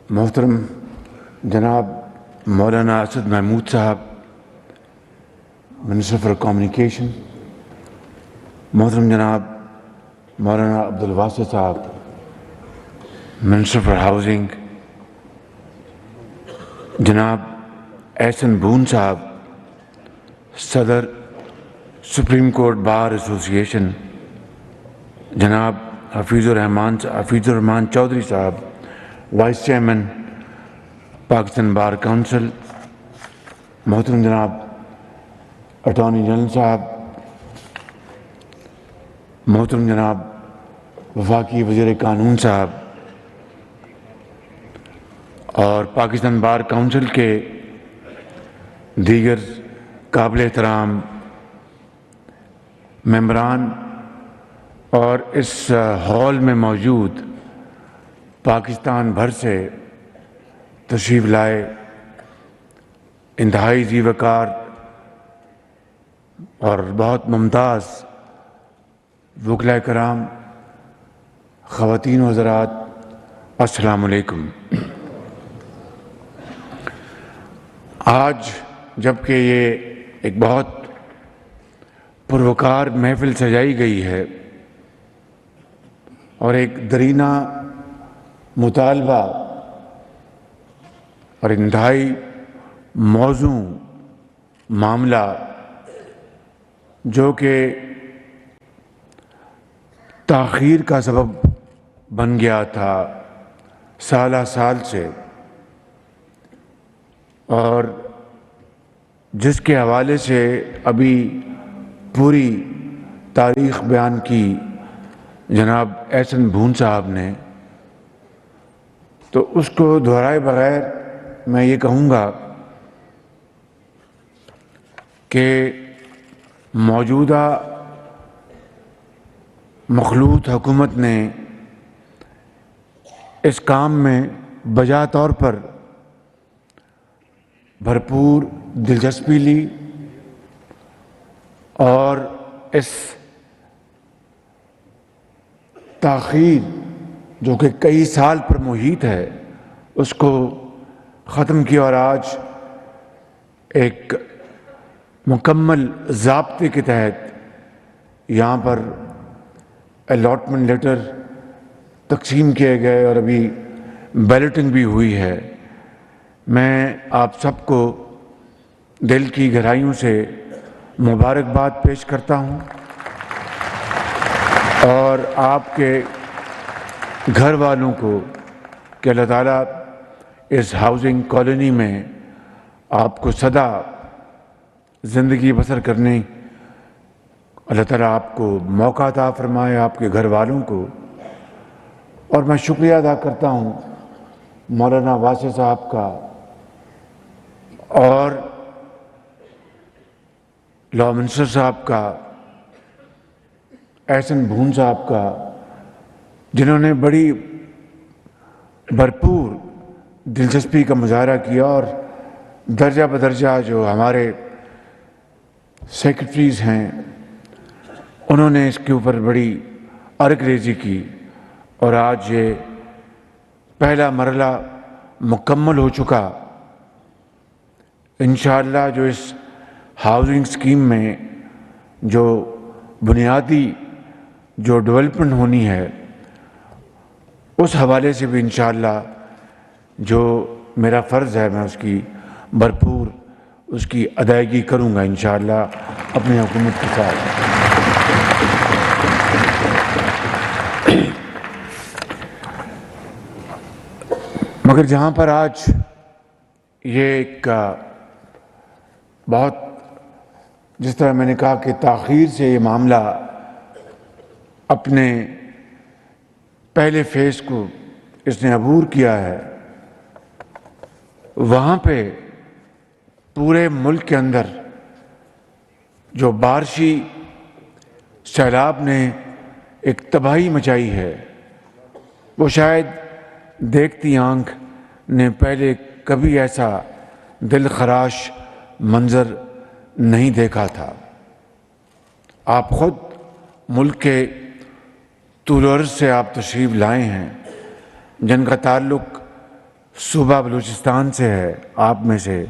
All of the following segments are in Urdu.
محترم جناب مولانا اسد محمود صاحب منسٹر فار کمیونیکیشن، محترم جناب مولانا عبدالواسع صاحب منسٹر فار ہاؤسنگ، جناب احسن بون صاحب صدر سپریم کورٹ بار ایسوسی ایشن، جناب حفیظ الرحمان چودھری صاحب vice chairman Pakistan bar council, محترم جناب اٹارنی جنرل صاحب، محترم جناب وفاقی وزیر قانون صاحب اور پاکستان بار کونسل کے دیگر قابل احترام ممبران اور اس ہال میں موجود پاکستان بھر سے تشریف لائے انتہائی ذی وقار اور بہت ممتاز وکلاء کرام، خواتین و حضرات، السلام علیکم۔ آج جبکہ یہ ایک بہت پروکار محفل سجائی گئی ہے اور ایک درینہ مطالبہ اور انتہائی موزوں معاملہ جو کہ تاخیر کا سبب بن گیا تھا سالہ سال سے، اور جس کے حوالے سے ابھی پوری تاریخ بیان کی جناب احسن بون صاحب نے، تو اس کو دہرائے بغیر میں یہ کہوں گا کہ موجودہ مخلوط حکومت نے اس کام میں بجا طور پر بھرپور دلچسپی لی اور اس تاخیر جو کہ کئی سال پر محیط ہے اس کو ختم کیا، اور آج ایک مکمل ضابطے کے تحت یہاں پر الاٹمنٹ لیٹر تقسیم کیے گئے اور ابھی بیلٹنگ بھی ہوئی ہے۔ میں آپ سب کو دل کی گہرائیوں سے مبارکباد پیش کرتا ہوں اور آپ کے گھر والوں کو کہ اللہ تعالیٰ اس ہاؤسنگ کالونی میں آپ کو سدا زندگی بسر کرنے اللہ تعالیٰ آپ کو موقع عطا فرمائے، آپ کے گھر والوں کو۔ اور میں شکریہ ادا کرتا ہوں مولانا واسع صاحب کا اور لاء منسٹر صاحب کا، احسن بون صاحب کا، جنہوں نے بڑی بھرپور دلچسپی کا مظاہرہ کیا اور درجہ بدرجہ جو ہمارے سیکرٹریز ہیں انہوں نے اس کے اوپر بڑی عرق ریزی کی، اور آج یہ پہلا مرحلہ مکمل ہو چکا۔ انشاءاللہ جو اس ہاؤسنگ اسکیم میں جو بنیادی جو ڈیولپمنٹ ہونی ہے اس حوالے سے بھی انشاءاللہ جو میرا فرض ہے میں اس کی بھرپور اس کی ادائیگی کروں گا انشاءاللہ اپنی حکومت کے ساتھ۔ مگر جہاں پر آج یہ ایک بہت، جس طرح میں نے کہا کہ تاخیر سے یہ معاملہ اپنے پہلے فیز کو اس نے عبور کیا ہے، وہاں پہ پورے ملک کے اندر جو بارشی سیلاب نے ایک تباہی مچائی ہے وہ شاید دیکھتی آنکھ نے پہلے کبھی ایسا دل خراش منظر نہیں دیکھا تھا۔ آپ خود ملک کے طول و عرض سے آپ تشریف لائے ہیں جن کا تعلق صوبہ بلوچستان سے ہے، آپ میں سے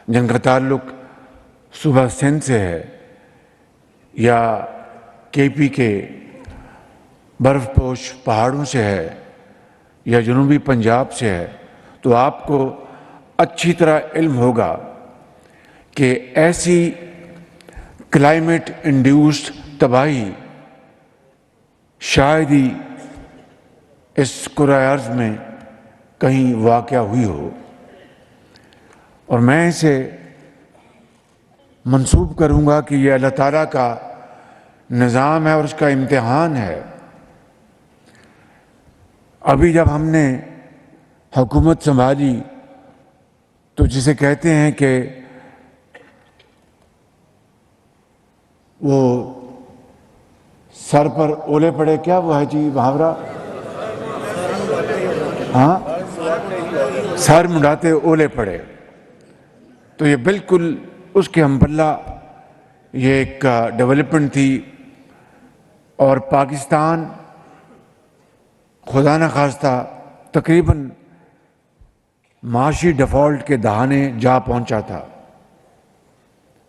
جن کا تعلق صوبہ سندھ سے ہے یا کے پی کے برف پوش پہاڑوں سے ہے یا جنوبی پنجاب سے ہے، تو آپ کو اچھی طرح علم ہوگا کہ ایسی کلائمیٹ انڈیوسڈ تباہی شاید ہی اس کرۂ ارض میں کہیں واقع ہوئی ہو، اور میں اسے منسوب کروں گا کہ یہ اللہ تعالیٰ کا نظام ہے اور اس کا امتحان ہے۔ ابھی جب ہم نے حکومت سنبھالی تو جسے کہتے ہیں کہ وہ سر پر اولے پڑے، کیا وہ ہے جی محاورہ؟ ہاں، سر منڈاتے اولے پڑے، تو یہ بالکل اس کے ہم پلہ یہ ایک ڈیولپمنٹ تھی، اور پاکستان خدا نخواستہ تقریباً معاشی ڈیفالٹ کے دہانے جا پہنچا تھا،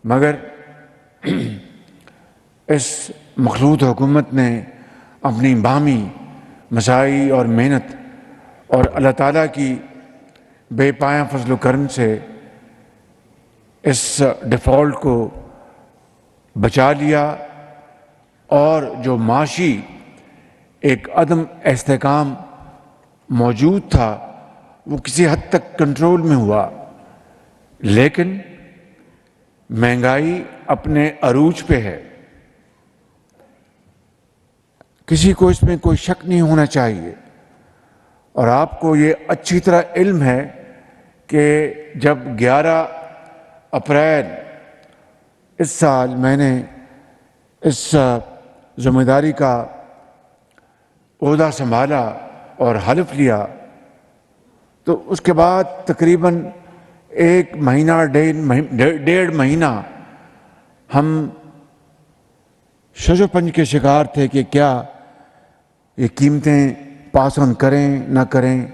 مگر اس مخلوط حکومت نے اپنی باہمی مساعی اور محنت اور اللہ تعالیٰ کی بے پایہ فضل و کرم سے اس ڈیفالٹ کو بچا لیا، اور جو معاشی ایک عدم استحکام موجود تھا وہ کسی حد تک کنٹرول میں ہوا، لیکن مہنگائی اپنے عروج پہ ہے۔ کسی کو اس میں کوئی شک نہیں ہونا چاہیے، اور آپ کو یہ اچھی طرح علم ہے کہ جب 11 اپریل اس سال میں نے اس ذمہ داری کا عہدہ سنبھالا اور حلف لیا، تو اس کے بعد تقریباً 1 مہینہ 1.5 مہینہ ہم شش و پنج کے شکار تھے کہ کیا یہ قیمتیں پاس آن کریں نہ کریں،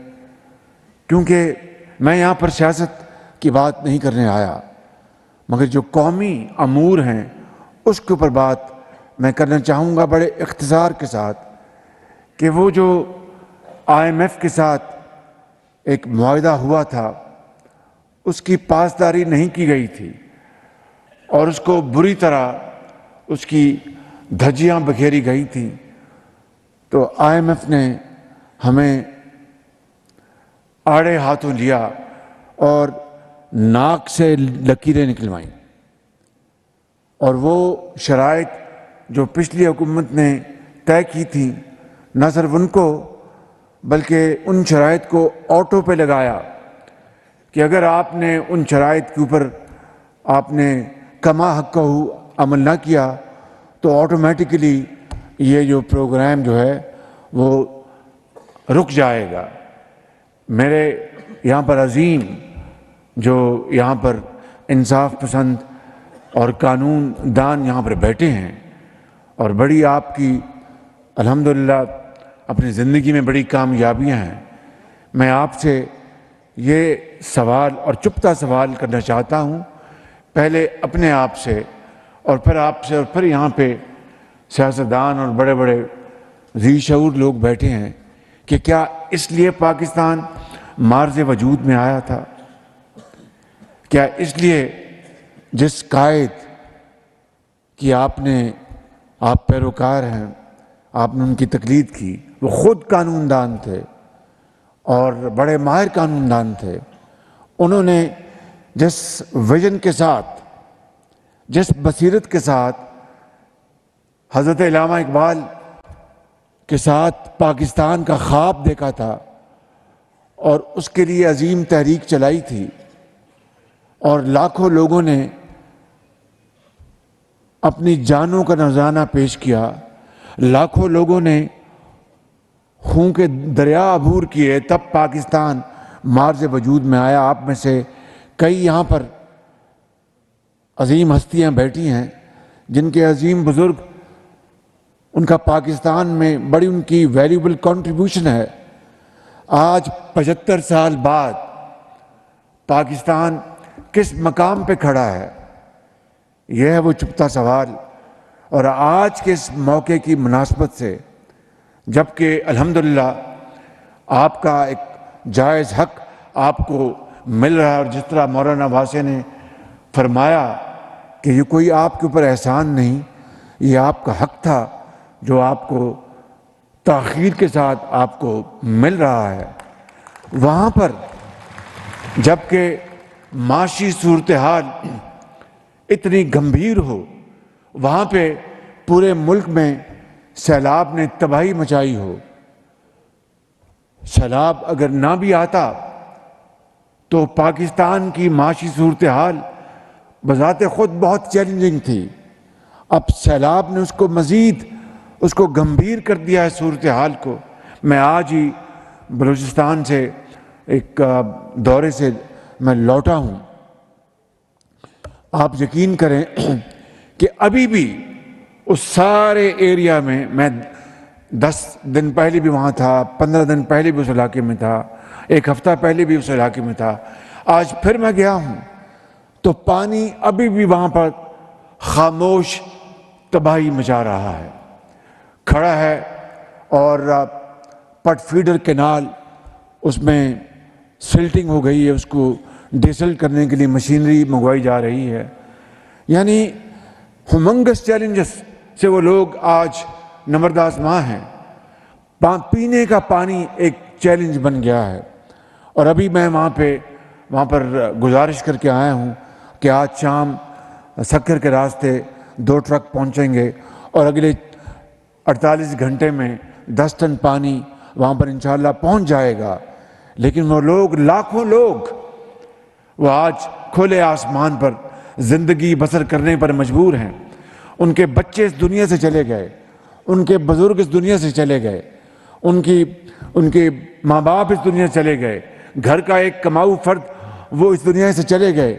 کیونکہ میں یہاں پر سیاست کی بات نہیں کرنے آیا، مگر جو قومی امور ہیں اس کے اوپر بات میں کرنا چاہوں گا بڑے اختصار کے ساتھ، کہ وہ جو IMF کے ساتھ ایک معاہدہ ہوا تھا اس کی پاسداری نہیں کی گئی تھی، اور اس کو بری طرح اس کی دھجیاں بکھیری گئی تھیں، تو IMF نے ہمیں آڑے ہاتھوں لیا اور ناک سے لکیریں نکلوائیں، اور وہ شرائط جو پچھلی حکومت نے طے کی تھی نہ صرف ان کو بلکہ ان شرائط کو آٹو پہ لگایا کہ اگر آپ نے ان شرائط کے اوپر آپ نے کما حقہ عمل نہ کیا تو آٹومیٹیکلی یہ جو پروگرام جو ہے وہ رک جائے گا۔ میرے یہاں پر عظیم جو یہاں پر انصاف پسند اور قانون دان یہاں پر بیٹھے ہیں، اور بڑی آپ کی الحمدللہ اپنی زندگی میں بڑی کامیابیاں ہیں، میں آپ سے یہ سوال اور چپتا سوال کرنا چاہتا ہوں، پہلے اپنے آپ سے اور پھر آپ سے اور پھر یہاں پہ سیاستدان اور بڑے بڑے ذی شعور لوگ بیٹھے ہیں، کہ کیا اس لیے پاکستان مارز وجود میں آیا تھا؟ کیا اس لیے جس قائد کی آپ پیروکار ہیں، آپ نے ان کی تقلید کی، وہ خود قانون دان تھے اور بڑے ماہر قانون دان تھے، انہوں نے جس ویژن کے ساتھ، جس بصیرت کے ساتھ حضرت علامہ اقبال کے ساتھ پاکستان کا خواب دیکھا تھا اور اس کے لیے عظیم تحریک چلائی تھی، اور لاکھوں لوگوں نے اپنی جانوں کا نذرانہ پیش کیا، لاکھوں لوگوں نے خون کے دریا عبور کیے، تب پاکستان مارز وجود میں آیا۔ آپ میں سے کئی یہاں پر عظیم ہستیاں بیٹھی ہیں جن کے عظیم بزرگ، ان کا پاکستان میں بڑی ان کی ویلیوبل کنٹریبیوشن ہے۔ آج 75 سال بعد پاکستان کس مقام پہ کھڑا ہے، یہ ہے وہ چھپتا سوال۔ اور آج کے اس موقع کی مناسبت سے، جبکہ الحمدللہ آپ کا ایک جائز حق آپ کو مل رہا ہے، اور جس طرح مولانا واسع نے فرمایا کہ یہ کوئی آپ کے اوپر احسان نہیں، یہ آپ کا حق تھا جو آپ کو تاخیر کے ساتھ آپ کو مل رہا ہے، وہاں پر جبکہ معاشی صورتحال اتنی گمبھیر ہو، وہاں پہ پورے ملک میں سیلاب نے تباہی مچائی ہو، سیلاب اگر نہ بھی آتا تو پاکستان کی معاشی صورتحال بذات خود بہت چیلنجنگ تھی، اب سیلاب نے اس کو مزید گمبھیر کر دیا ہے صورتحال کو۔ میں آج ہی بلوچستان سے ایک دورے سے میں لوٹا ہوں، آپ یقین کریں کہ ابھی بھی اس سارے ایریا میں 10 دن پہلے بھی وہاں تھا، 15 دن پہلے بھی اس علاقے میں تھا، ایک ہفتہ پہلے بھی اس علاقے میں تھا، آج پھر میں گیا ہوں تو پانی ابھی بھی وہاں پر خاموش تباہی مچا رہا ہے، کھڑا ہے۔ اور پٹ فیڈر کینال اس میں سلٹنگ ہو گئی ہے، اس کو ڈیسل کرنے کے لیے مشینری منگوائی جا رہی ہے، یعنی ہیومنگس چیلنجز سے وہ لوگ آج نمرد آزما ہیں۔ پینے کا پانی ایک چیلنج بن گیا ہے، اور ابھی میں وہاں پر گزارش کر کے آیا ہوں کہ آج شام سکر کے راستے 2 ٹرک پہنچیں گے، اور اگلے 48 گھنٹے میں 10 ٹن پانی وہاں پر انشاءاللہ پہنچ جائے گا۔ لیکن وہ لوگ، لاکھوں لوگ، وہ آج کھلے آسمان پر زندگی بسر کرنے پر مجبور ہیں۔ ان کے بچے اس دنیا سے چلے گئے، ان کے بزرگ اس دنیا سے چلے گئے، ان کے ماں باپ اس دنیا سے چلے گئے، گھر کا ایک کماؤ فرد وہ اس دنیا سے چلے گئے،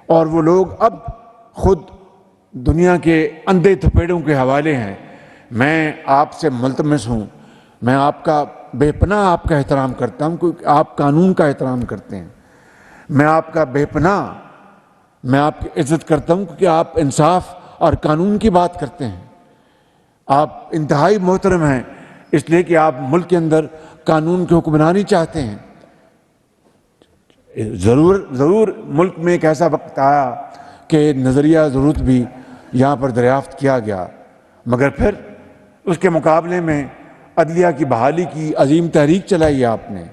اور وہ لوگ اب خود دنیا کے اندھے تھپیڑوں کے حوالے ہیں۔ میں آپ سے ملتمس ہوں، میں آپ کا بے پناہ آپ کا احترام کرتا ہوں کیونکہ آپ قانون کا احترام کرتے ہیں، میں آپ کا بے پناہ، میں آپ کی عزت کرتا ہوں کیونکہ آپ انصاف اور قانون کی بات کرتے ہیں، آپ انتہائی محترم ہیں اس لیے کہ آپ ملک کے اندر قانون کی حکمرانی چاہتے ہیں۔ ضرور ملک میں ایک ایسا وقت آیا کہ نظریہ ضرورت بھی یہاں پر دریافت کیا گیا، مگر پھر اس کے مقابلے میں عدلیہ کی بحالی کی عظیم تحریک چلائی آپ نے،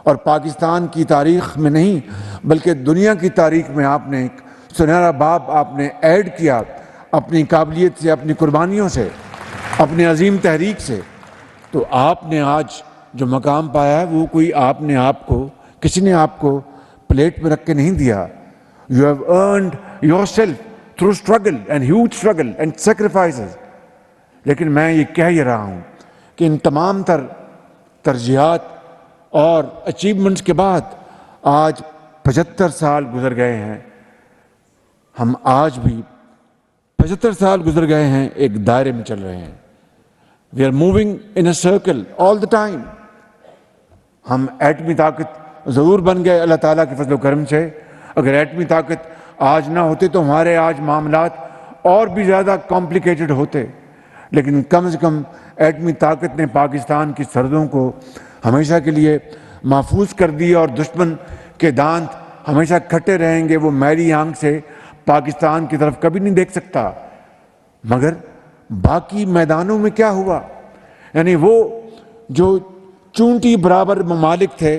اور پاکستان کی تاریخ میں نہیں بلکہ دنیا کی تاریخ میں آپ نے ایک سنہرا باب آپ نے ایڈ کیا اپنی قابلیت سے، اپنی قربانیوں سے، اپنی عظیم تحریک سے۔ تو آپ نے آج جو مقام پایا ہے وہ کوئی کسی نے آپ کو پلیٹ میں رکھ کے نہیں دیا۔ You have earned yourself through struggle and huge struggle and sacrifices۔ لیکن میں یہ کہہ ہی رہا ہوں کہ ان تمام ترجیحات اور اچیومنٹس کے بعد آج 75 سال گزر گئے ہیں، ہم آج بھی 75 سال گزر گئے ہیں، ایک دائرے میں چل رہے ہیں۔ We are moving in a circle all the time۔ ہم ایٹمی طاقت ضرور بن گئے اللہ تعالیٰ کے فضل و کرم سے، اگر ایٹمی طاقت آج نہ ہوتے تو ہمارے آج معاملات اور بھی زیادہ کمپلیکیٹڈ ہوتے، لیکن کم از کم ایٹمی طاقت نے پاکستان کی سرحدوں کو ہمیشہ کے لیے محفوظ کر دی، اور دشمن کے دانت ہمیشہ کھٹے رہیں گے، وہ میلی آنکھ سے پاکستان کی طرف کبھی نہیں دیکھ سکتا۔ مگر باقی میدانوں میں کیا ہوا؟ یعنی وہ جو چونٹی برابر ممالک تھے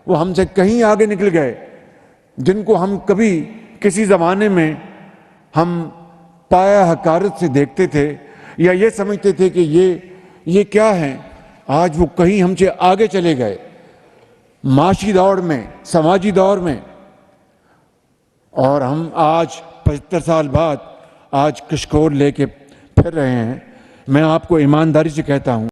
وہ ہم سے کہیں آگے نکل گئے، جن کو ہم کبھی کسی زمانے میں ہم پایا حقارت سے دیکھتے تھے یا یہ سمجھتے تھے کہ یہ کیا ہیں، آج وہ کہیں ہم سے آگے چلے گئے معاشی دور میں، سماجی دور میں، اور ہم آج 75 سال بعد آج کشکول لے کے پھر رہے ہیں۔ میں آپ کو ایمانداری سے کہتا ہوں